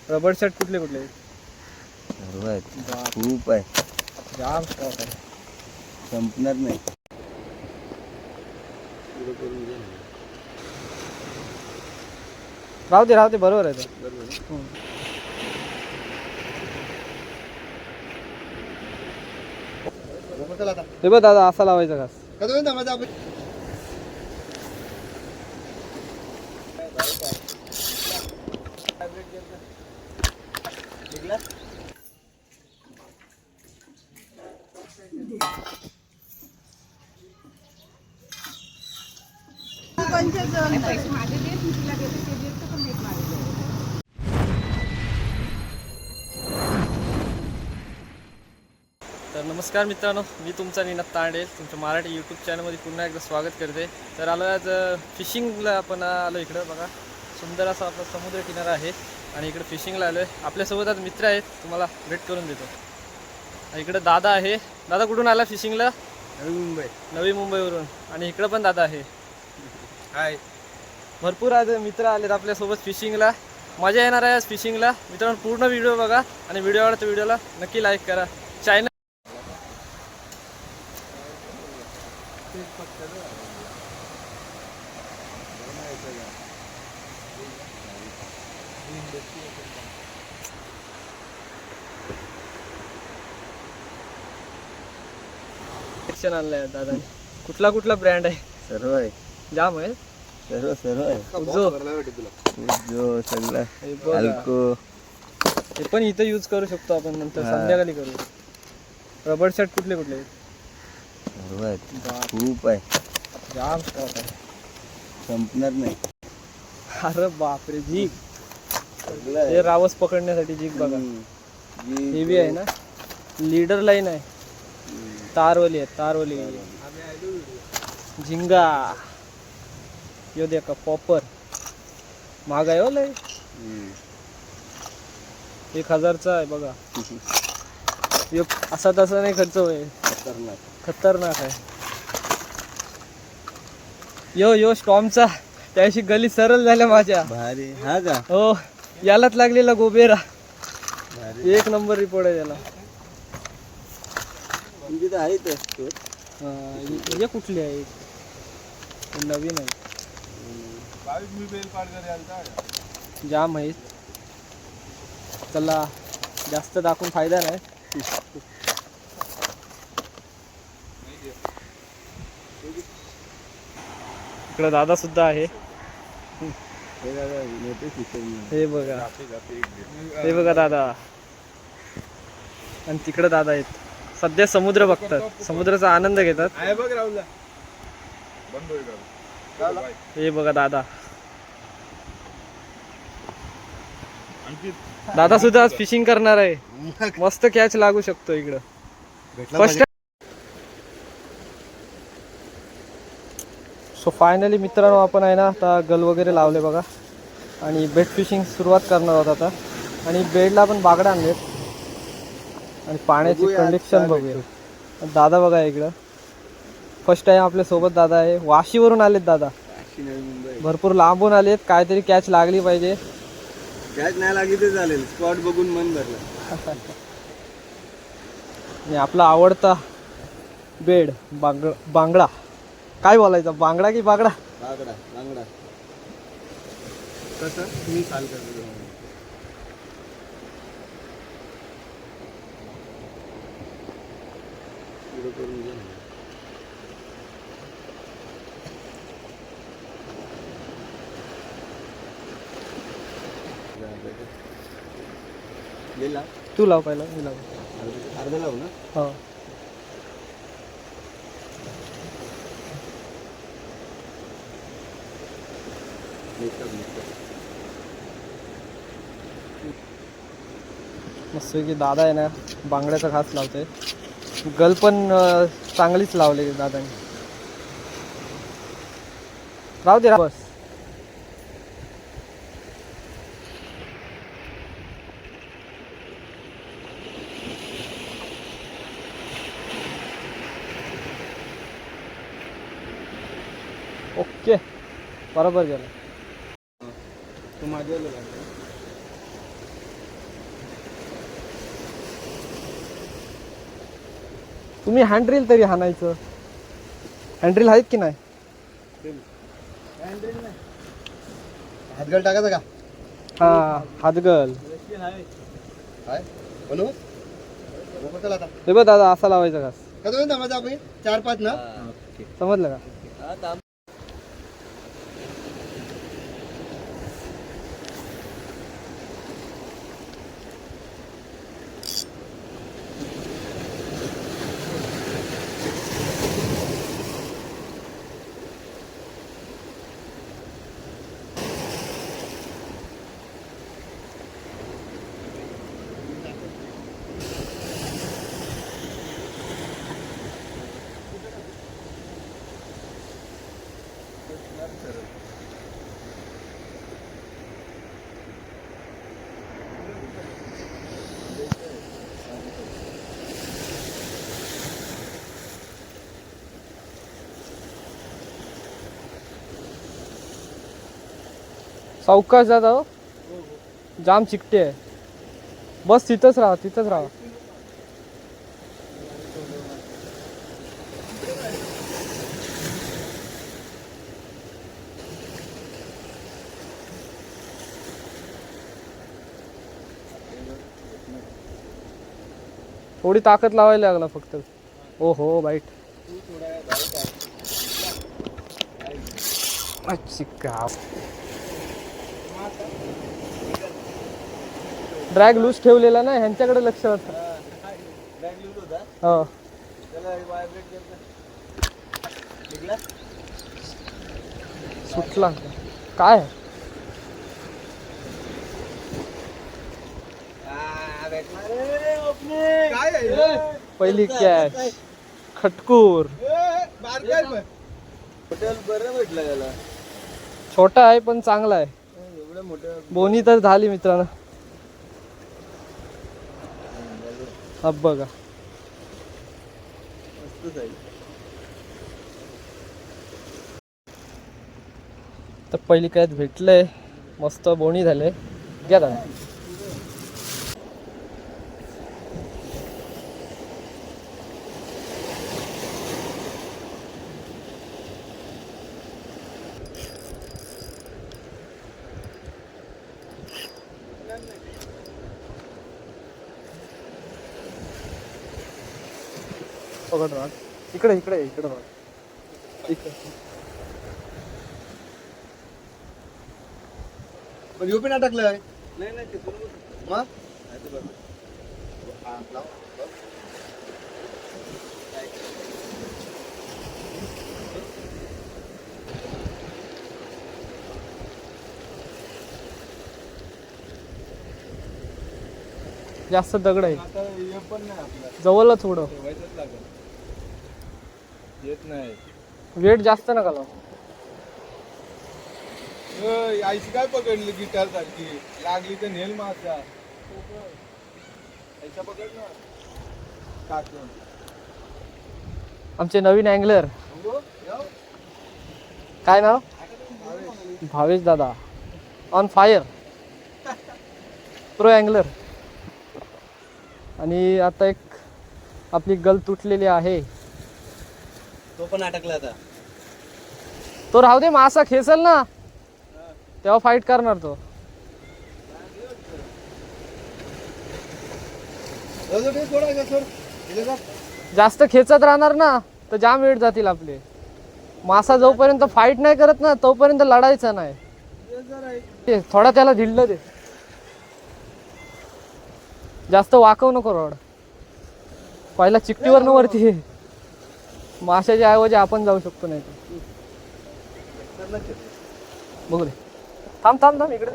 Rubber shirt कुठले कुठले आहेत? सर्व आहेत, खूप आहे, जाम स्टॉक आहे. संपणार नाही. राहू दे बरोबर आहे ते. हे बघ दादा, असा लावायचा घास. तर नमस्कार मित्रांनो, मी तुमचा निनाद तांडे तुमच्या मराठी यूट्यूब चॅनलमध्ये पुन्हा एकदा स्वागत करते. तर आलो आज फिशिंगला. आपण आलो इकडं बघा, सुंदर असा आपला समुद्र किनारा आहे आणि इकडे फिशिंगला आलो आहे. आपल्यासोबत आज मित्र आहेत, तुम्हाला भेट करून देतो. इकडे दादा आहे. दादा कुठून आला फिशिंगला? नवी मुंबईवरून. आणि इकडं पण दादा आहे. हाय. भरपूर आज मित्र आलेत आपल्यासोबत फिशिंगला. मजा येणार आहे आज फिशिंगला. मित्रांनो पूर्ण व्हिडिओ बघा आणि व्हिडिओ आवडला व्हिडिओला नक्की लाईक करा. चॅनल आणलाय दादा. कुठला ब्रँड आहे? सर्व आहे, जाम आहे. सर्व आहे. जो सगळा अल्को हे पण इथं यूज करू शकतो आपण, नंतर संध्याकाळी करू. रबर शर्ट कुठले कुठले आहेत? सर्व आहेत, खूप आहे, जाम स्टॉक आहे. संपणार नाही. अरे बापरे, जीग. हे रावस पकडण्यासाठी जीग बघा. हेवी आहे ना, लीडर लाईन आहे, तारवली आहे, तारवली. झिंगा यो देखा, पॉपर महाग आहे हो लय. 1000चा आहे बघा. यो असा तसा नाही खर्च होय, खतरनाक आहे. यो स्टॉमचा त्याशी गली सरळ झाल्या माझ्या. भारी. हा का? हो, यालाच लागलेला गोबेरा. एक नंबर रिपोर्ट आहे त्याला. हे कुठली आहे? नवीन आहे, जाम आहे. चला, जास्त दाखवून फायदा नाही. इकडे दादा सुद्धा आहे. हे बघा दादा. आणि तिकडे दादा आहेत, सध्या समुद्र बघतात, समुद्राचा आनंद घेतात. हे बघा दादा. दादा सुद्धा आज फिशिंग करणार आहे. मस्त कॅच लागू शकतो इकडं. फर्स्ट. सो फायनली मित्रांनो, आपण आहे ना आता गल वगैरे लावले बघा आणि बेट फिशिंग सुरुवात करणार आहोत आता. आणि बेडला आपण बागडा आणलेत आणि पाण्याची कंडिशन बघूया. दादा बघा इकडं, फर्स्ट टाइम आपल्या सोबत दादा आहे. वाशीवरून आलेत दादा, भरपूर लांबून आलेत. काहीतरी कॅच लागली पाहिजे. कॅच नाही लागली तर चालेल, स्पॉट बघून मन भरलं. आणि आपला आवडता बेड बांगडा. काय बोलायचा, बांगडा की बागडा? बांगडा. कसं मी चाल करतो. तू लाव पहिला, मी लाव. अर्धा लावू ना? हो. मस्त की दादा आहे ना, बांगड्याचा घास लावते. गल पण चांगलीच लावले दादाने. राहू दे बस. ओके, बरोबर गेलं. तो माझ्या तुम्ही हँड्रिल तरी हाणायचं. हँड्रिल आहेत की नाही? हातगल टाकायचा का? हा हातगल. काय बनवू आता हे बघ दादा असा लावायचा घास. कधी थांबायचं आपण 4-5 ना. समजलं का? सावकाश जात आहो. जाम चिकटे आहे. बस तिथंच राहा, तिथंच राहा. थोडी ताकद लावायला लागला फक्त. ओ हो बाईट. चिका ड्रॅग लूज ठेवलेला ना, ह्यांच्याकडे लक्ष होतं. हो सुटला काय? पहिली कॅच खटकूर. हॉटेल बरं भेटलं याला. छोटा आहे पण चांगला आहे. एवढं मोठं बोनी तर झाली मित्रांनो. अब बघा मस्तच आहे. तर पहिली काय भेटलंय. मस्त बोणी झाले. घ्या दादा. पकड राहा. इकडे इकडे इकडे राहा. इकडे पण युपी ना टाकलंय. नाही ते मग जास्त दगड आहे. आता हे पण नाही आपलं जवळला थोडं. ठेवायचंच लागेल. येत नाही. वेट जास्त नका लावू. आईची काय पकडली गिटार सारखी लागली तर नेल मासा. ऐसा पकड ना टाकून. आमचे नवीन अँगलर. काय नाव? भावेश दादा. On fire. Pro angler. आणि आता एक आपली गल तुटलेली आहे. तो पण अटकला आता. तो राहू दे. मासा खेचल ना तेव्हा फाईट करणार तो. जास्त खेचत राहणार ना तर जाम वेळ जातील आपले. मासा जोपर्यंत फाईट नाही करत ना तोपर्यंत लढायचं नाही. थोडा त्याला धिडलं दे. जास्त वाकव नको रॉड. पहिला चिकटीवर वरती माशाच्या ऐवजी आपण जाऊ शकतो. नाही बघू दे. थांब थांब थांब इकडे.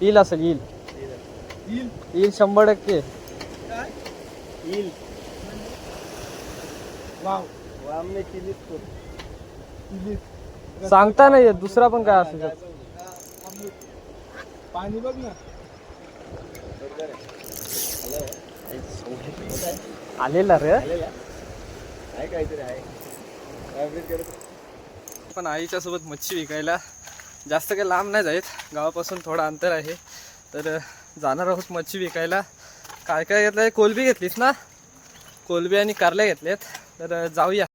येईल असेल. येईल येईल 100%. सांगता नाही येत. दुसरा पण काय असू शकतो. पाणी बघ ना. आलेला रे आहे काहीतरी आहे. पण आईच्या सोबत मच्छी विकायला जास्त काही लांब नाही जात, गावापासून थोडं अंतर आहे. तर जाणार आहोत मच्छी विकायला. काय काय घेतलं आहे? कोलबी घेतलीस ना? कोलबी आणि कारल्या घेतल्यात. तर जाऊया.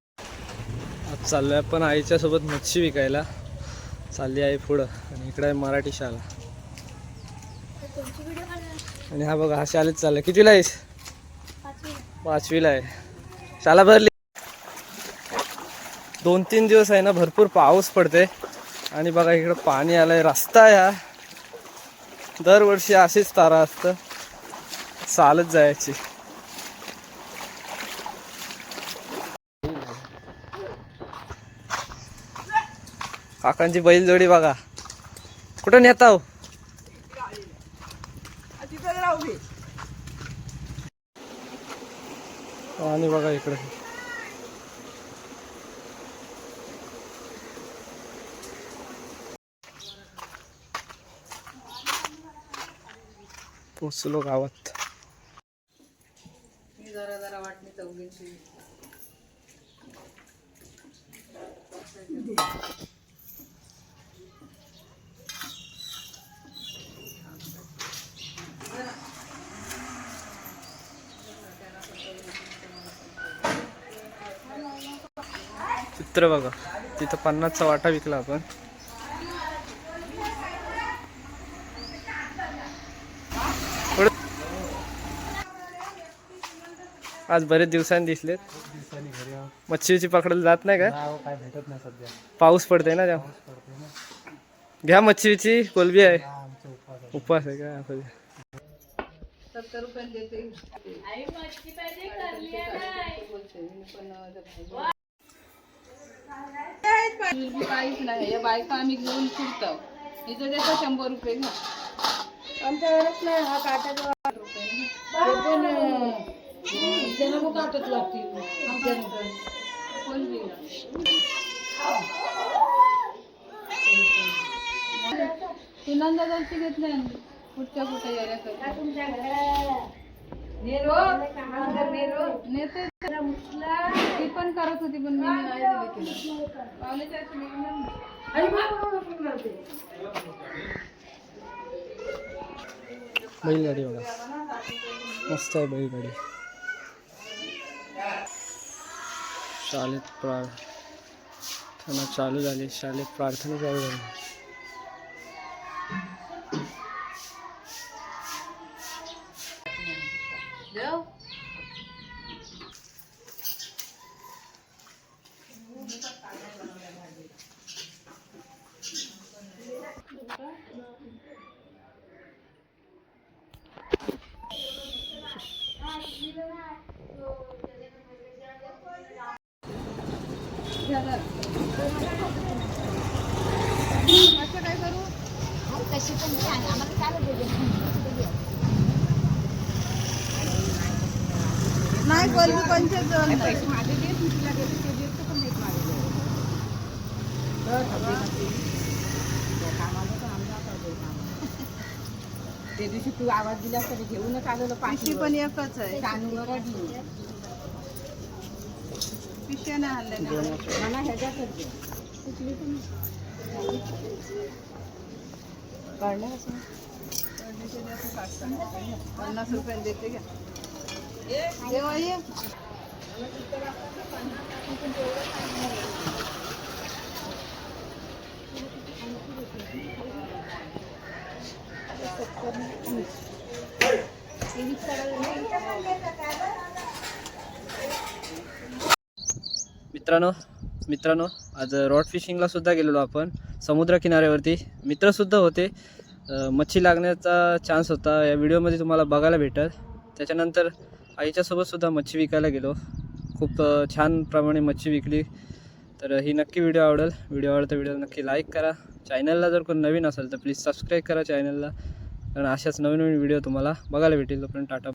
आज चाललो आहे आपण आईच्या सोबत मच्छी विकायला. चालली आहे पुढं आणि इकडं आहे मराठी शाळा. आणि हा बघा, हा शाळेत चाललाय. कितीला आहेस? 5वीला आहे. शाळा भरली. 2-3 दिवस आहे ना, भरपूर पाऊस पडते आणि बघा इकडं पाणी आलंय. रस्ता या दरवर्षी अशीच तारा असतं, चालत जायची. काकांची बैलजोडी बघा. कुठं नेता हो? आणि बघा इकडे पोचलो गावात. चित्र बघा, तिथं 50चा वाटा विकला आपण. आज बरेच दिवसांनी दिसलेत. मच्छीची पकडायला जात नाही का? काय भेटत नाही सध्या, पाऊस पडतोय ना तेव्हा. घ्या मच्छीची. कोलबी आहे. उपवास आहे का? 70 रुपये देते. काहीच नाही. या बायका आम्ही घेऊन फिरतो. इथं देतो 100 रुपये घ्या. आमच्यावरच नाही. हा काटाचा 8 रुपये. त्याला मग काटत लागतील. कोण सुनंदा जास्त घेत नाही. कुठच्या कुठे यायला नेते ती पण करत होती, पण मी नाही दिली तिला. बैलगाडी बघा, मस्त आहे बैलगाडी. शाळेत प्रार्थना चालू झाली. शाळेत प्रार्थना चालू झाली. नाही कोलबी 25 ते दिवशी तू आवाज दिला तरी घेऊनच आलेलो. पिशवी पण एकच आहे. रडली पिशव्या नाही आणल्या. मला ह्याच्यातच दे. कळलं असं 50 रुपये देते घ्या. जेव्हा ये मित्रांनो आज रॉड फिशिंगला सुद्धा गेलेलो आपण. समुद्र किनाऱ्यावरती मित्रसुद्धा होते. मच्छी लागण्याचा चान्स होता, या व्हिडिओमध्ये तुम्हाला बघायला भेटत. त्याच्यानंतर आईच्यासोबत सुद्धा मच्छी विकायला गेलो. खूप छान प्रमाणे मच्छी विकली. तर ही नक्की व्हिडिओ आवडेल. व्हिडिओ आवडता व्हिडिओ नक्की लाईक करा. चॅनलला जर कोण नवीन असेल तर प्लीज सबस्क्राईब करा चॅनलला, कारण अशाच नवीन व्हिडिओ तुम्हाला बघायला भेटेल. तोपर्यंत टाटा.